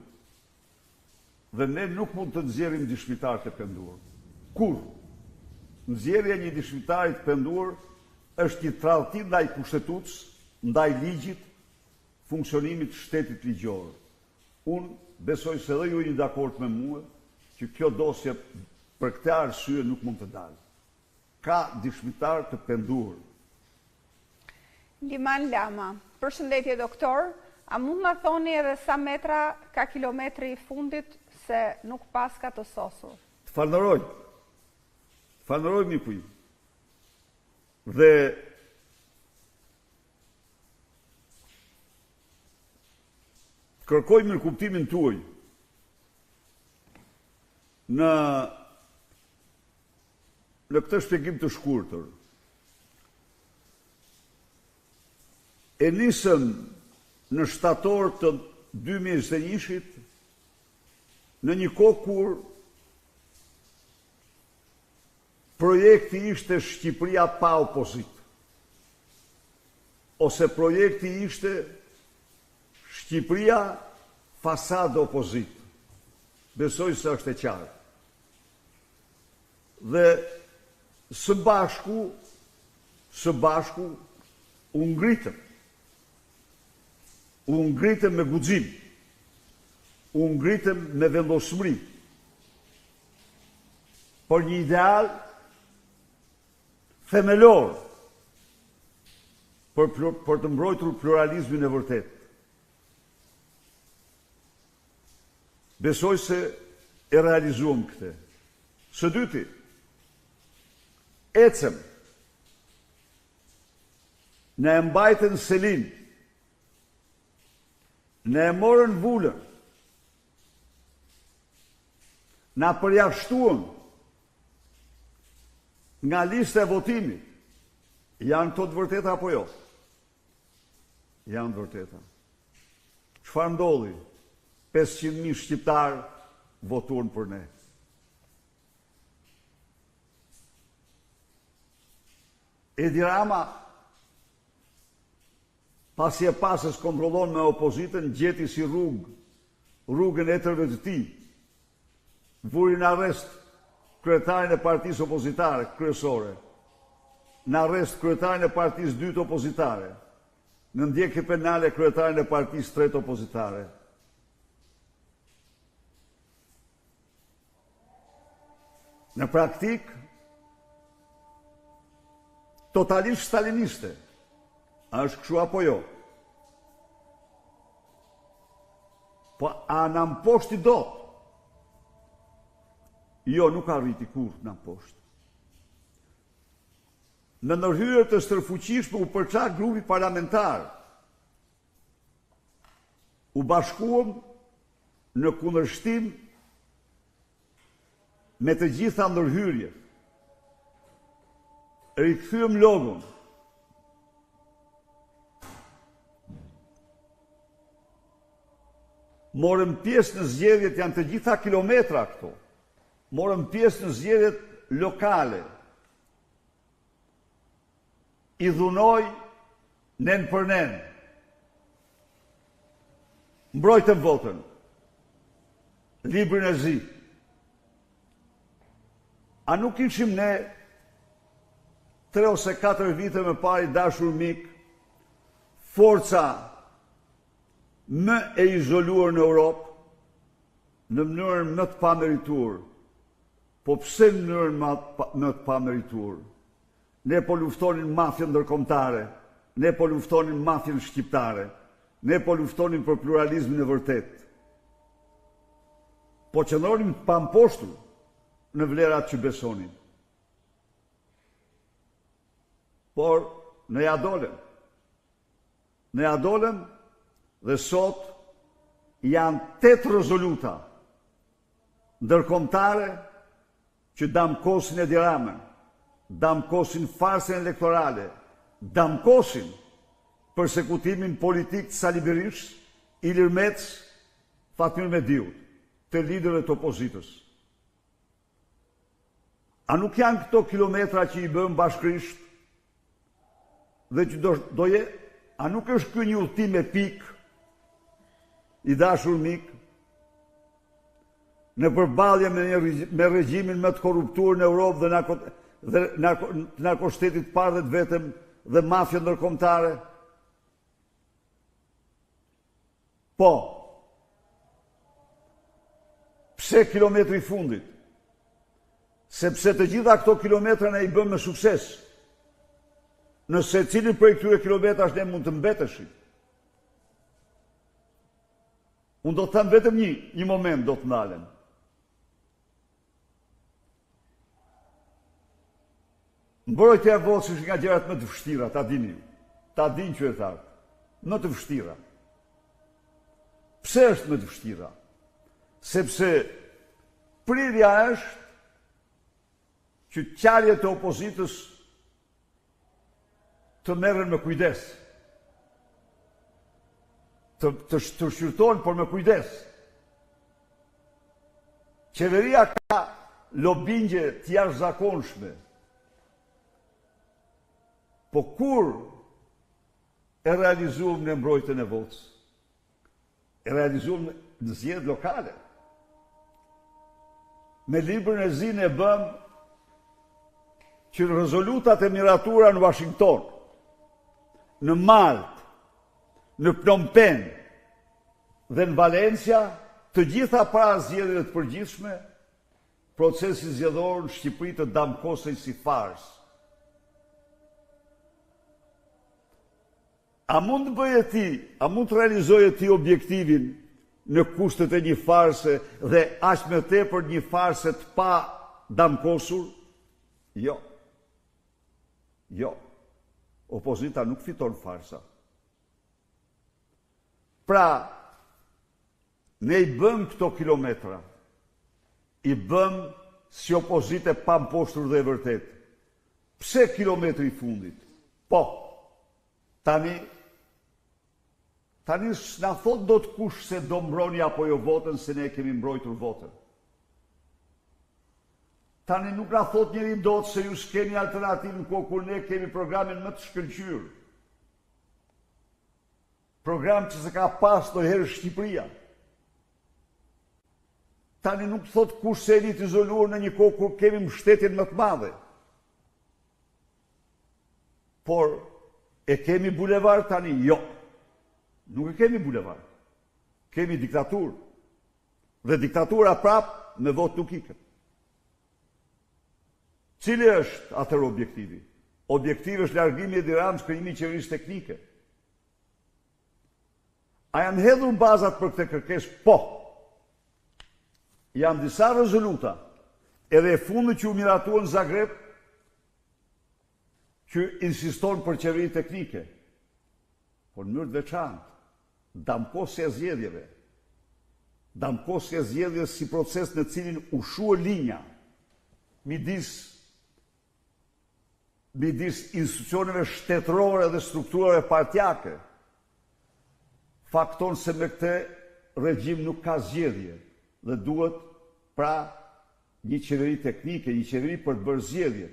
Dhe ne nuk mund të nxjerrim dëshmitar të penduar. Kur? Nxjerrja një dëshmitari të penduar është një tradhti ndaj kushtetutës, ndaj ligjit, funksionimit të shtetit ligjor. Unë besoj se dhe ju jeni dakord me mua që kjo dosje për këtë arsye nuk mund të dalë. Ka dëshmitar të penduar. Liman Lama, përshëndetje doktor, a mund na thoni edhe sa metra ka kilometri i fundit se nuk pas ka të sosur? Të falënderoj miku im. Dhe kërkoj mirëkuptimin tuaj në këtë shpjegim të shkurtër. E nisëm në shtator të 2021-shit në një kohë kur projekti ishte Shqipëria pa opozitë. Ose projekti ishte Shqipëria fasadë opozitë. Besoj se është e qartë. Dhe së bashku u ngritëm. U ngritëm me guxim. U ngritëm me vendosmëri. Por një ideal themelor për të mbrojtur pluralizmin e vërtet. Besoj se e realizuam këtë. Së dyti, ecëm, ne e mbajtën selin, ne e morën vulën, na përjashtuan nga lista e votimit. Janë të vërteta apo jo? Janë të vërteta. Çfarë ndodhi? 500.000 shqiptarë votuan për ne. Edi Rama, pasi e pasës kontrollon me opozitën, gjeti si rrugën e tërve të tij. Vuri në arrest kryetarin e partisë opozitare kryesore, në arrest kryetarin e partisë dytë opozitare, në ndjekje penale kryetarin e partisë tretë opozitare. Në praktik, totalisht staliniste. A është kështu apo jo? Po a në mposhti dot? Jo, nuk arriti kur në mposhti. Në ndërhyrje të stërfuqishme u përçak grupi parlamentar. U bashkuam në kundërshtim me të gjitha ndërhyrjet. Rikthyem logon. Morëm pjesë në zgjedhjet, janë të gjitha kilometra këto. Morëm pjesë në zgjedhjet lokale. I dhunoj nen për nen. Mbrojtëm votën. Librin e zi. A nuk ishim ne 3 ose 4 vite më parë, dashur mik, forca më e izoluar në Europë, në mënyrën më të pamerituar. Po pse në mënyrën më të pamerituar? Ne po luftonin mafjen ndërkombëtare, ne po luftonin mafjen shqiptare, ne po luftonin për pluralizmin e vërtet. Po qëndronim të pamposhtur në vlerat që besonin. Por ne ja dolem. Ne ja dolem dhe sot janë 8 rezoluta ndërkombëtare që damkosin Edi Ramën, damkosin farsën elektorale, damkosin persekutimin politik të Sali Berishës, Ilir Mec, Fatmir Mediut, të liderëve të opozitës. A nuk janë këto kilometra që i bëm bashkërisht dhe që a nuk është ky një udhtim e pik, i dashur mik, në përballje me regjimin më të korruptuar në Europë dhe narkoshtetit parë dhe të vetëm dhe mafia ndërkombëtare? Po, pse kilometri i fundit? Sepse të gjitha këto kilometra ne i bëm me sukses. Nëse cilin për këtyre kilometrash ne mund të mbeteshim. Unë do të them vetëm një moment do të ndalem. Mbrojtja e votës është nga gjërat më të vështira, ta dini ju. Ta din qytetarët, më të vështira. Pse është më të vështira? Sepse prirja është që qarjet e opozitës të merren me kujdes. Të shqyrtojnë, por me kujdes. Qeveria ka lobingje të jashtëzakonshme. Po kur e realizuam në mbrojtjen e votës? E realizuam në zgjedhje lokale. Me librin e zi ne bëm që rezolutat e miratura në Washington, në Maltë, në Phnom Penh dhe në Valencia, të gjitha para zgjedhjeve të përgjithshme, procesi zgjedhor në Shqipëri të damkosej si farsë. A mund të bëjë ti, a mund të realizojë ti objektivin në kushtet e një farse dhe aq më tepër një farse të pa damkosur? Jo. Jo. Opozita nuk fiton farsa. Pra, ne i bëm këto kilometra. i bëm si opozite pa mposhtur dhe e vërtet. Pse kilometri i fundit? Po, tani s'na thot do të kush se do mbroni apo jo votën, se ne kemi mbrojtur votën. Tani nuk na thot njëri dot se ju s'keni alternativë në kohë kur ne kemi programin më të shkëlqyer. Program që se ka pas ndonjëherë Shqipëria. Tani nuk thot kush se jeni të izoluar në një kohë kur kemi mbështetjen më të madhe. Por e kemi bulevard tani? Jo. Nuk e kemi bulevard. Kemi diktaturë. Dhe diktatura prap me vot nuk ikën. Cili është atër objektivi? Objektivi është largimi e Edi Ramës, krijimi i qeverisë teknike. A janë hedhur bazat për këtë kërkesë? Po. Janë disa rezoluta, edhe e fundit që u miratuan në Zagreb, që insiston për qeveri teknike. Por në mënyrë të veçantë, damkosja e zgjedhjeve. Damkosja e zgjedhjeve si proces në cilin u shua linja midis institucioneve shtetërore dhe strukturave partjake, fakton se me këtë regjim nuk ka zgjedhje dhe duhet pra një qeveri teknike, një qeveri për të bërë zgjedhje.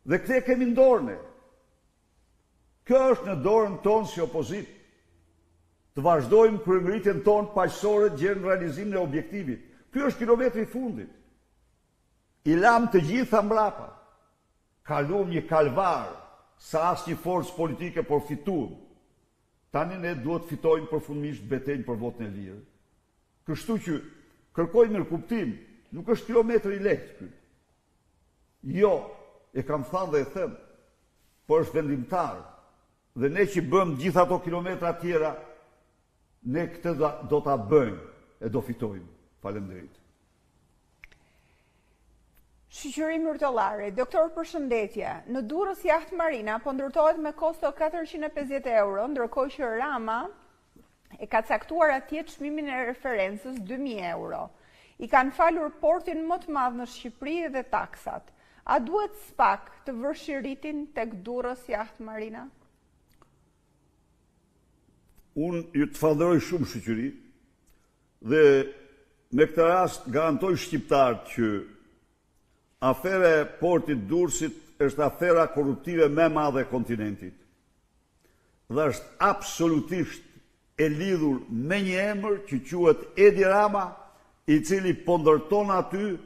Dhe këtë e kemi në dorën ne. Kjo është në dorën tonë si opozit. Të vazhdojmë kryengritjen tonë paqësore gjë në realizimin e objektivit. Ky është kilometri i fundit. I lam të gjitha mbrapa. Kaluam një kalvar sa asnjë forcë politike por fituam. Tani ne duhet fitojmë përfundimisht betejën për votën e lirë. Kështu që kërkoj mirëkuptim, nuk është kilometri i lehtë ky. Jo, e kam thënë dhe e them, por është vendimtar. Dhe ne që bëjmë gjithë ato kilometra tjera, ne këtë do ta bëjmë e do fitojmë. Faleminderit. Shoqëri Myrtollari, doktor përshëndetje, në Durrës Jahtë Marina po ndërtohet me kosto 450 euro, ndërkohë që Rama e ka caktuar atje çmimin e referencës 2000 euro. I kanë falur portin më të madh në Shqipëri dhe taksat. A duhet SPAK të vërshiritin tek Durrës Jahtë Marina? Unë ju të falenderoj shumë shoqëri dhe me këtë rast garantoj shqiptarët që afera e portit Durrësit është afera korruptive më e madhe e kontinentit. Dhe është absolutisht e lidhur me një emër që quhet Edi Rama, i cili po ndërton aty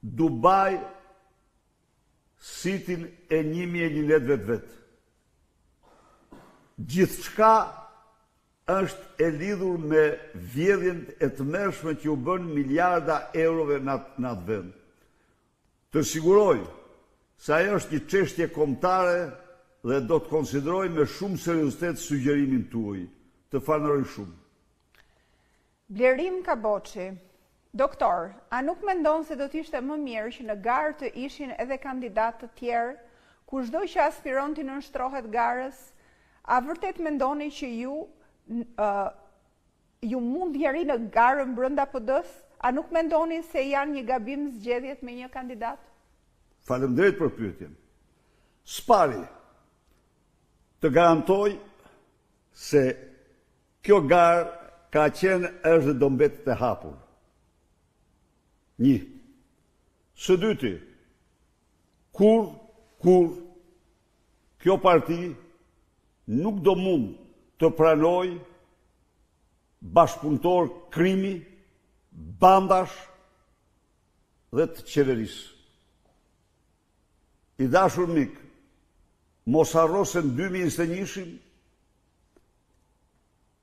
Dubai sitin e 1001 letëve vet. Gjithçka është e lidhur me vjedhjen e tmerrshme që u bën miliarda eurove në atë vend. Të siguroj se ajo është një çështje kombëtare dhe do të konsideroj me shumë seriozitet sugjerimin tuaj. Të falenderoj shumë. Blerim Kaboçi, doktor, a nuk mendon se do të ishte më mirë që në garë të ishin edhe kandidatë të tjerë, kushdo që aspiron të nënshtrohet garës? A vërtet mendoni që ju mund jeri në garën brenda PD-s? A nuk mendoni se janë një gabim zgjedhjet me një kandidat? Faleminderit për pyetjen. Spari, të garantoj se kjo garë ka qenë është dhe do mbetet e hapur. Një. Së dyti, kur kjo parti nuk do mund të pranoj bashkëpunëtor krimi, bandash dhe të qeverisë. I dashur mik, mos harro se në 2021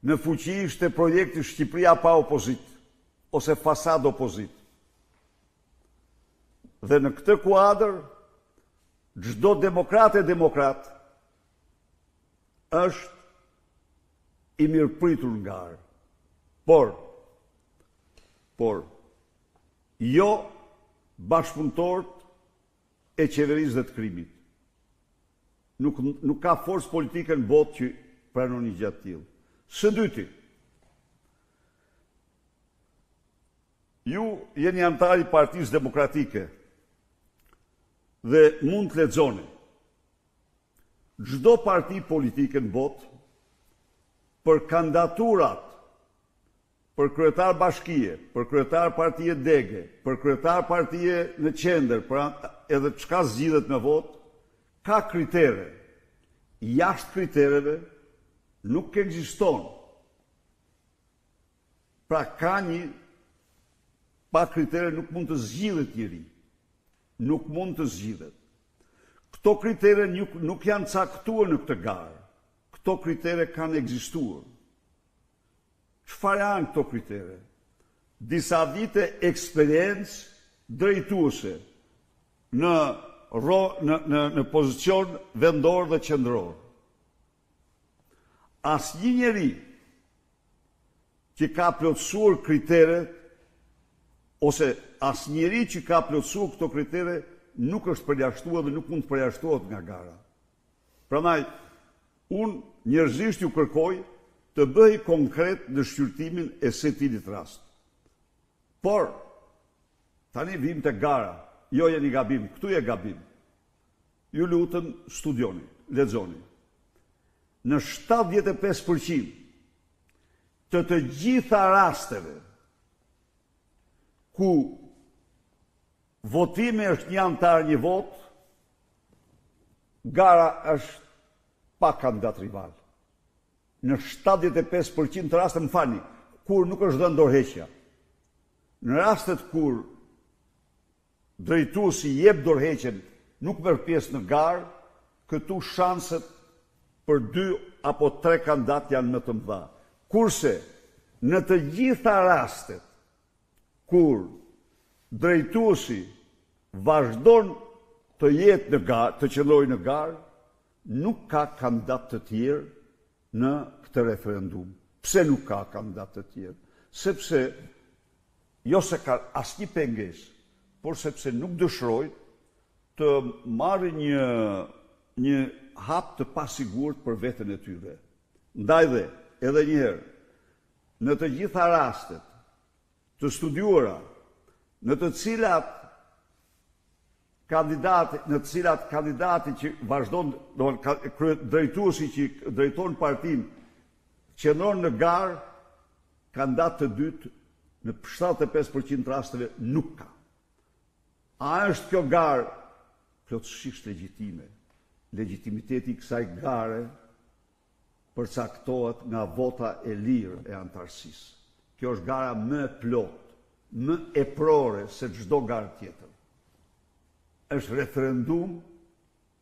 në fuqi ishte projekti Shqipëria pa opozit, ose fasad opozit. Dhe në këtë kuadër, çdo demokrat është i mirëpritur nga garë. Por, jo bashkëpunëtorët e qeverisë dhe të krimit. Nuk ka forcë politike në botë që pranon një gjatë tillë. Së dyti, Ju jeni antar i Partisë Demokratike dhe mund të lexoni. Çdo parti politike në botë për kandidaturat për kryetar bashkie, për kryetar partie dege, për kryetar partie në qendër, për edhe çka zgjidhet me votë, ka kritere. Jashtë kritereve nuk ekziston. Pra ka një pa kritere nuk mund të zgjidhet njëri. Nuk mund të zgjidhet. Këto kritere nuk janë caktuar në këtë garë. Këto kritere kanë ekzistuar. Çfarë janë këto kritere? Disa vite eksperiencë drejtuese në pozicion vendor dhe qendror. Asnjë njeri që ka plotësuar kriteret ose asnjëri që ka plotësuar këto kritere nuk është përjashtuar dhe nuk mund të përjashtohet nga gara. Prandaj, unë njerëzisht ju kërkoj të bëj konkret në shqyrtimin e setilit rast. Por, tani vim të gara, jo jeni gabim, këtu je gabim. Ju lutem studioni, lexoni. Në 75% të gjitha rasteve ku votimi është një antar një vot, gara është pa kandidat rival. Në 75% të raste, më falni, kur nuk është dhënë dorëheqja. Në rastet kur drejtuesi jep dorëheqjen, nuk merr pjesë në garë, këtu shanset për 2 apo 3 kandidat janë më të mëdha. Kurse në të gjitha rastet kur drejtuesi vazhdon të jetë në garë, të qëndrojë në garë, nuk ka kandidat të tjerë në këtë referendum. Pse nuk ka kandidat të tjerë? Sepse, jo se ka asnjë pengesë, por sepse nuk dëshirojnë të marrë një hap të pasigurt për veten e tyre. Ndaj dhe, edhe njëherë, në të gjitha rastet të studiuara, në të cilat kandidati që vazhdon, drejtuesi që drejton partinë, qëndron në garë, kandidat të dytë në 75% të rasteve nuk ka. A është kjo garë plotësisht legjitime? Legitimiteti i kësaj gare përcaktohet nga vota e lirë e antarësisë. Kjo është gara më e plotë, më eprore se çdo garë tjetër. Është referendum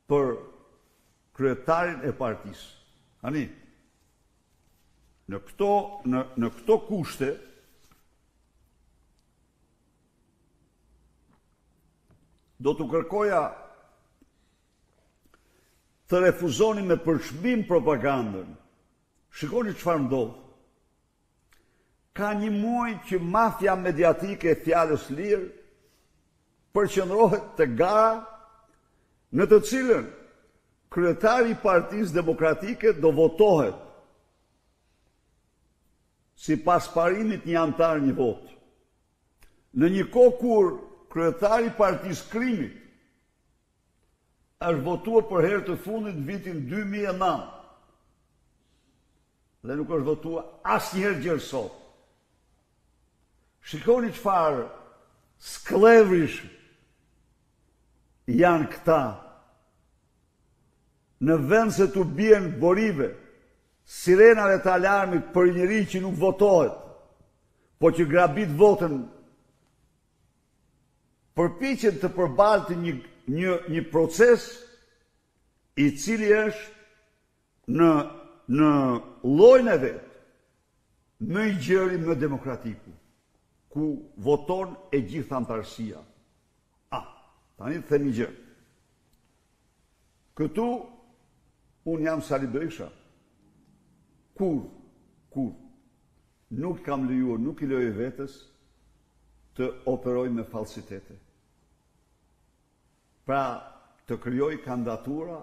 për kryetarin e partisë. Ani, në këto kushte, do të kërkoja të refuzoni me përshmim propagandën. Shikoni çfarë ndodh. Ka një muaj që mafia mediatike e fjalës lirë përqendrohet te gara në të cilën kryetari i Partisë Demokratike do votohet sipas parimit një antar një vot. Në një kohë kur kryetari i Partisë Krimit është votuar për herë të fundit në vitin 2009 dhe nuk është votuar asnjëherë gjërë sot. Shikoni çfarë sklevrish janë këta. Në vend se të bien borive, sirenave të alarmit për njëri që nuk votohet, po që grabit votën, përpiqen të përbaltë një proces i cili është në llojin e vet më i gjëri, më demokratiku, ku voton e gjithë antarësia. Tani të themi gjë. Këtu unë jam Sali Berisha. Kur nuk kam lejuar, nuk i lejoj vetes të operoj me falsitete. Pra, të krijoj kandidatura,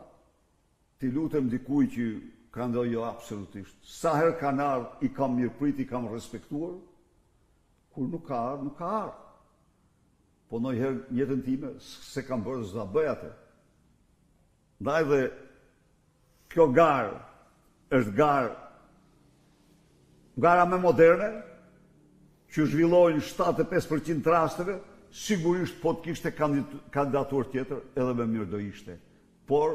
t'i lutem dikuj që kandidoj jo absolutisht. Sa herë kanë ardhur, i kam mirëprit, i kam respektuar, Kur nuk ka ardhur, nuk ka ardhur. Po ndonjëherë jetën time se kam bërë s'do ta bëj atë. Ndaj dhe kjo garë është gara më moderne, që zhvillojnë 75% të rasteve, sigurisht po të kishte kandidaturë tjetër, edhe më mirë do ishte. Por,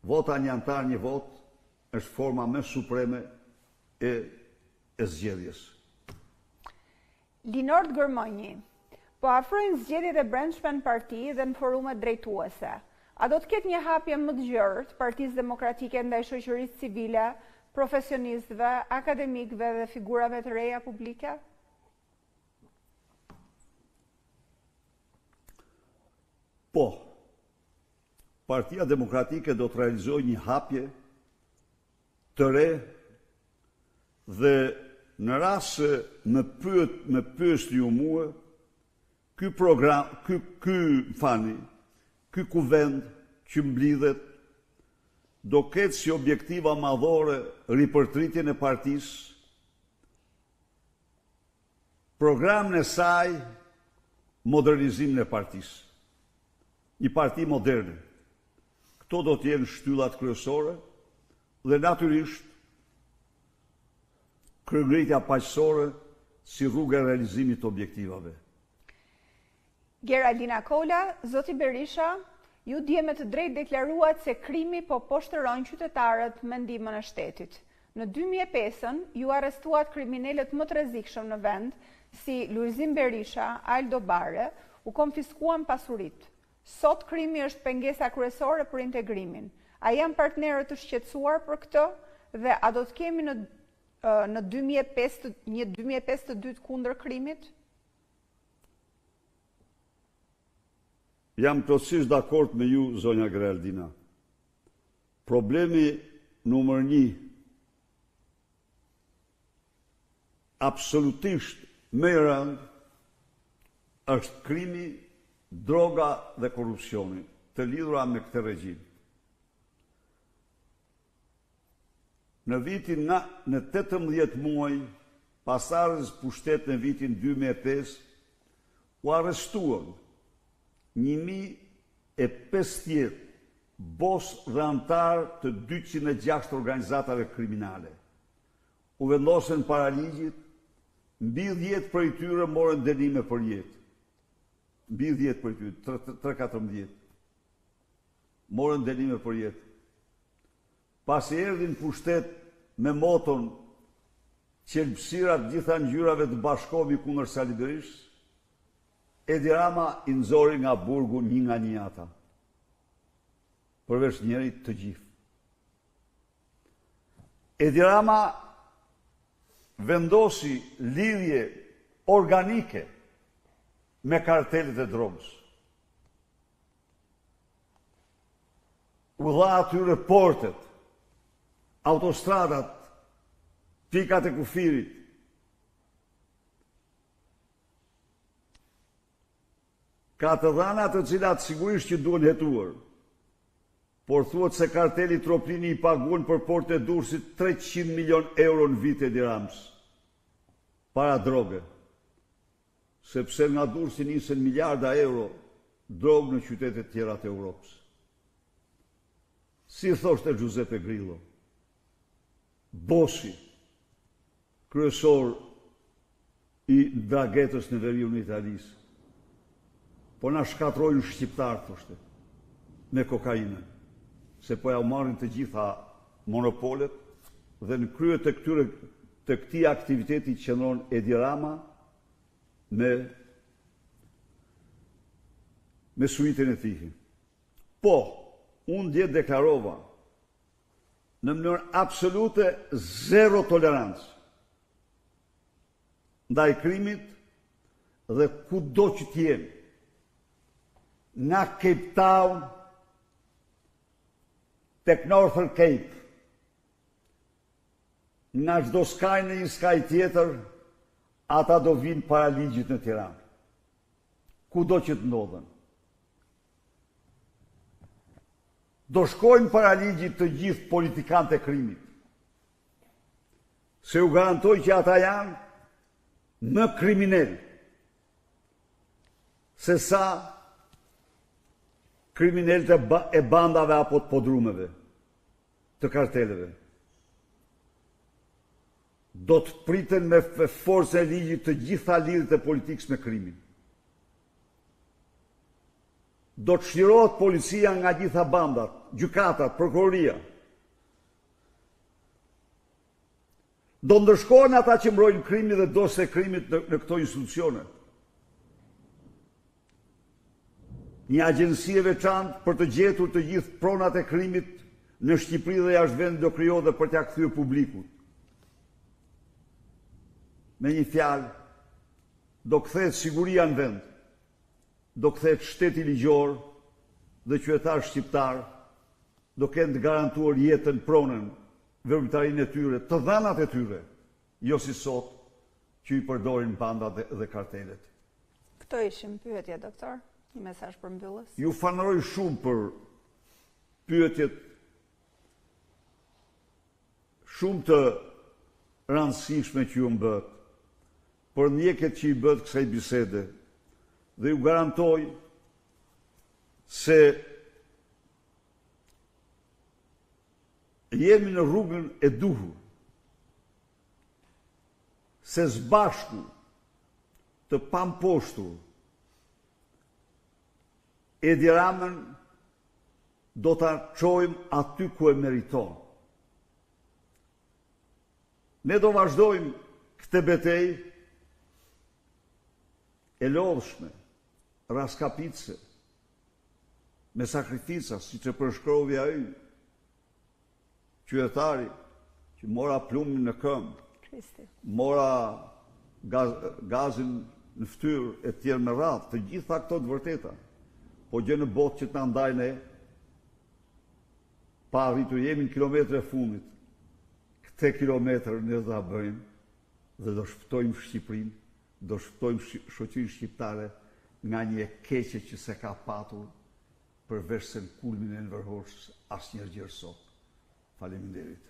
vota një antar, një vot, është forma më supreme e zgjedhjes. Linord Gërmonji, po afrojnë zgjedhjet e brendshme në parti dhe në forumet drejtuese. A do të ketë një hapje më të gjerë të Partisë Demokratike ndaj shoqërisë civile, profesionistëve, akademikëve dhe figurave të reja publike? Po, Partia Demokratike do të realizojë një hapje të re dhe në rast se më pyesni ju mua, ky program, ky kuvend që mblidhet do ketë si objektiva madhore ripërtritjen e partisë, programin e saj, modernizimin e partisë. Një parti moderne. Këto do të jenë shtyllat kryesore dhe natyrisht kryengritja paqësore si rrugë e realizimit të objektivave. Geraldina Kola, zoti Berisha, ju dje me të drejtë deklaruat se krimi po poshtëron qytetarët me ndihmën e shtetit. Në 2005-ën, ju arrestuat kriminalët më të rrezikshëm në vend, si Lulzim Berisha, Aldo Bare, u konfiskuan pasuritë. Sot krimi është pengesa kryesore për integrimin. A janë partnerët të shqetësuar për këtë dhe a do të kemi në 2052 kundër krimit? Jam plotësisht dakord me ju, zonja Geraldina. Problemi numër 1, absolutisht më i rëndë, është krimi, droga dhe korrupsioni, të lidhura me këtë regjim. Në 18 muaj, pas ardhjes pushtet në vitin 2005, u arrestuan 1050 bos dhe antar të 206 organizatave kriminale. U vendosën para ligjit, mbi 10 prej tyre morën dënime për jetë. Mbi 10 prej tyre, 3-14. Morën dënime për jetë. Pasi erdhin pushtet me moton qelbësirat gjitha ngjyrave të bashkohemi kundër Sali Berishës, Edi Rama i nxori nga burgu një nga një ata. Përveç njëri të gjithë. Edi Rama vendosi lidhje organike me kartelet e drogës. U dha atyre portet, autostradat, pikat e kufirit. Ka të dhëna të cilat sigurisht që duhen hetuar, por thuhet se karteli Tropini i paguan për portet e Durrësit 300 milion euro në vit e dirams, para droge, sepse nga Durrësi nisen miliarda euro drogë në qytetet tjera të Europës. Si thoshte Giuseppe Grillo, bosi, kryesor i draghetës në veriun e Italisë, po na shkatrojnë shqiptarë, thoshte, me kokainën, se po ja u marrin të gjitha monopolet dhe në krye të këtij aktiviteti qëndron Edi Rama me suitën e tij. Po, unë dje deklarova në mënyrë absolute zero tolerancë ndaj krimit dhe kudo që t'jemi. Nga Cape Town, tek Northern Cape, nga çdo skaj në një skaj tjetër, ata do vinë para ligjit në Tiranë. Kudo që të ndodhen. Do shkojnë para ligjit të gjithë politikanët e krimit. Se u garantoj që ata janë më kriminal se sa kriminalët e bandave apo të podrumeve, të karteleve. Do të priten me forcën e ligjit të gjitha lidhjet e politikës me krimin. Do të çlirohet policia nga gjitha bandat, gjykatat, prokuroria. Do ndërshkohen ata që mbrojnë krimin dhe dosje e krimit në këto institucione. Një agjenci e veçantë për të gjetur të gjithë pronat e krimit në Shqipëri dhe jashtë vendit do krijohet dhe për t'ia kthyer publikut. Me një fjalë, do kthehet siguria në vend, do kthehet shteti ligjor dhe qytetarët shqiptar do kenë të garantuar jetën, pronën, veprimtarinë e tyre, të dhënat e tyre, jo si sot që i përdorin bandat dhe kartelet. Këto ishin pyetje, doktor? Një mesazh për mbyllës? Ju falenderoj shumë për pyetjet shumë të rëndësishme që ju më bët, për ndjekjet që i bët kësaj bisede, dhe ju garantoj se jemi në rrugën e duhur, se zbashku të pamposhtur Edi Ramën do ta çojmë aty ku e meriton. Ne do vazhdojmë këtë betejë e lodhshme, raskapitse, me sakrifica, siç e përshkrovi ai qytetari që mora plumin në këmbë, mora gazin në fytyrë e tjerë me radhë, të gjitha këto të vërteta. Po gjë në botë që të na ndaj ne, pa arritur jemi në kilometre fundit. Këte kilometrë ne do ta bëjmë dhe do shpëtojmë Shqipërinë, do shpëtojmë shoqërinë shqiptare nga një e keqe që se ka patur përveç se në kulmin e nënvërhoshës asnjëherë gjë sot. Faleminderit.